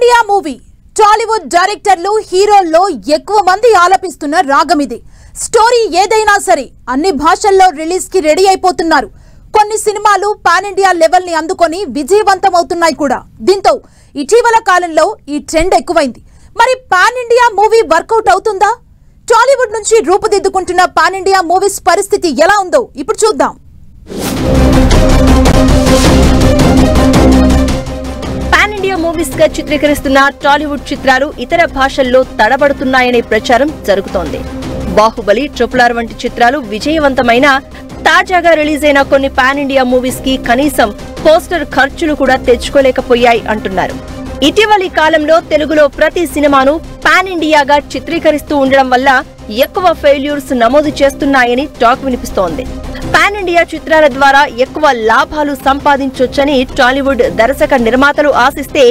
India movie Tollywood డైరెక్టర్లు హీరోల్లో ఎక్కువ మంది ఆలపిస్తున్న రాగం ఇది. స్టోరీ ఏదైనా సరే అన్ని భాషల్లో రిలీజ్ కి రెడీ అయిపోతున్నారు. కొన్ని సినిమాలు పాన్ ఇండియా లెవెల్ ని అందుకొని విజయవంతమవుతున్నాయి కూడా. దీంతో ఇటీవల కాలంలో ఈ ట్రెండ్ ఎక్కువైంది. మరి పాన్ ఇండియా మూవీ వర్కౌట్ అవుతుందా? టాలీవుడ్ నుంచి రూపుదిద్దుకుంటున్న పాన్ ఇండియా మూవీస్ పరిస్థితి ఎలా ఉందో ఇప్పుడు చూద్దాం. పాన్ ఇండియా మూవీస్ గా చిత్రీకరిస్తున్న టాలీవుడ్ చిత్రాలు ఇతర భాషల్లో తడబడుతున్నాయనే ప్రచారం జరుగుతోంది. బాహుబలి, RRR వంటి చిత్రాలు విజయవంతమైన తాజాగా రిలీజ్ అయిన కొన్ని పాన్ ఇండియా మూవీస్ కి కనీసం పోస్టర్ ఖర్చులు కూడా తెచ్చుకోలేకపోయాయి అంటున్నారు. ఇటీవలి కాలంలో తెలుగులో ప్రతి సినిమాను పాన్ ఇండియాగా చిత్రీకరిస్తూ ఉండడం వల్ల ఎక్కువ ఫెయిల్యూర్స్ నమోదు చేస్తున్నాయని టాక్ వినిపిస్తోంది. పాన్ ఇండియా చిత్రాల ద్వారా ఎక్కువ లాభాలు సంపాదించొచ్చని టాలీవుడ్ దర్శక నిర్మాతలు ఆశిస్తే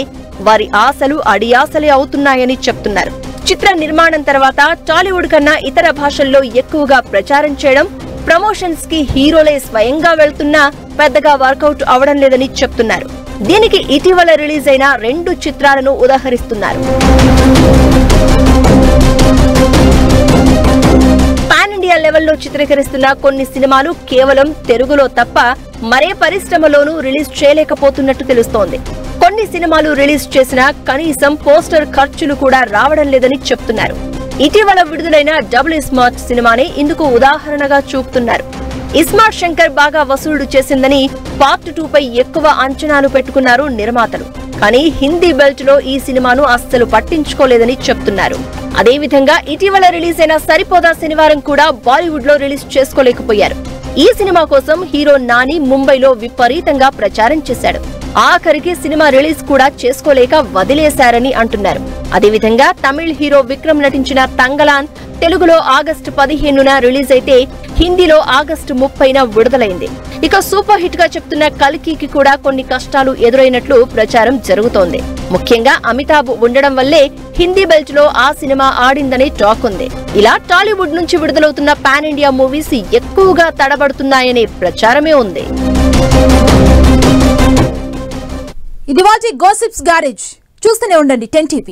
వారి ఆశలు అడియాసలే అవుతున్నాయని చెప్తున్నారు. చిత్ర నిర్మాణం తర్వాత టాలీవుడ్ కన్నా ఇతర భాషల్లో ఎక్కువగా ప్రచారం చేయడం, ప్రమోషన్స్ కి హీరోలే స్వయంగా వెళ్తున్నా పెద్దగా వర్కౌట్ అవడం లేదని చెప్తున్నారు. దీనికి ఇటీవల రిలీజ్ అయిన 2 చిత్రాలను ఉదాహరిస్తున్నారు. పాన్ ఇండియా లెవెల్లో చిత్రీకరిస్తున్న కొన్ని సినిమాలు కేవలం తెలుగులో తప్ప మరే పరిశ్రమలోనూ రిలీజ్ చేయలేకపోతున్నట్టు తెలుస్తోంది. కొన్ని సినిమాలు రిలీజ్ చేసినా కనీసం పోస్టర్ ఖర్చులు కూడా రావడం లేదని చెప్తున్నారు. ఇటీవల విడుదలైన డబుల్ ఇస్మార్ట్ సినిమానే ఇందుకు ఉదాహరణగా చూపుతున్నారు. ఇస్మార్ట్ శంకర్ బాగా వసూళ్లు చేసిందని పార్ట్ 2 పై ఎక్కువ అంచనాలు పెట్టుకున్నారు నిర్మాతలు. కానీ హిందీ బెల్ట్ లో ఈ సినిమాను అస్సలు పట్టించుకోలేదని చెప్తున్నారు. అదేవిధంగా ఇటీవల రిలీజ్ అయిన సరిపోదా శనివారం కూడా బాలీవుడ్ లో రిలీజ్ చేసుకోలేకపోయారు. ఈ సినిమా కోసం హీరో నాని ముంబైలో విపరీతంగా ప్రచారం చేశాడు. ఆఖరికి సినిమా రిలీజ్ కూడా చేసుకోలేక వదిలేశారని అంటున్నారు. అదేవిధంగా తమిళ్ హీరో విక్రమ్ నటించిన తంగలాన్ తెలుగులో ఆగస్టు 15న రిలీజ్ అయితే హిందీలో ఆగస్టు 30న విడుదలైంది. ఇక సూపర్ హిట్ గా చెప్తున్న కల్కికి కూడా కొన్ని కష్టాలు ఎదురైనట్లు ప్రచారం జరుగుతోంది. ముఖ్యంగా అమితాబ్ ఉండడం వల్లే హిందీ బెల్ట్ లో ఆ సినిమా ఆడిందని టాక్ ఉంది. ఇలా టాలీవుడ్ నుంచి విడుదలవుతున్న పాన్ ఇండియా మూవీస్ ఎక్కువగా తడబడుతున్నాయనే ప్రచారమే ఉంది. ఇది వాటి గాసిప్స్ గ్యారేజ్. చూస్తూనే ఉండండి 10 TV.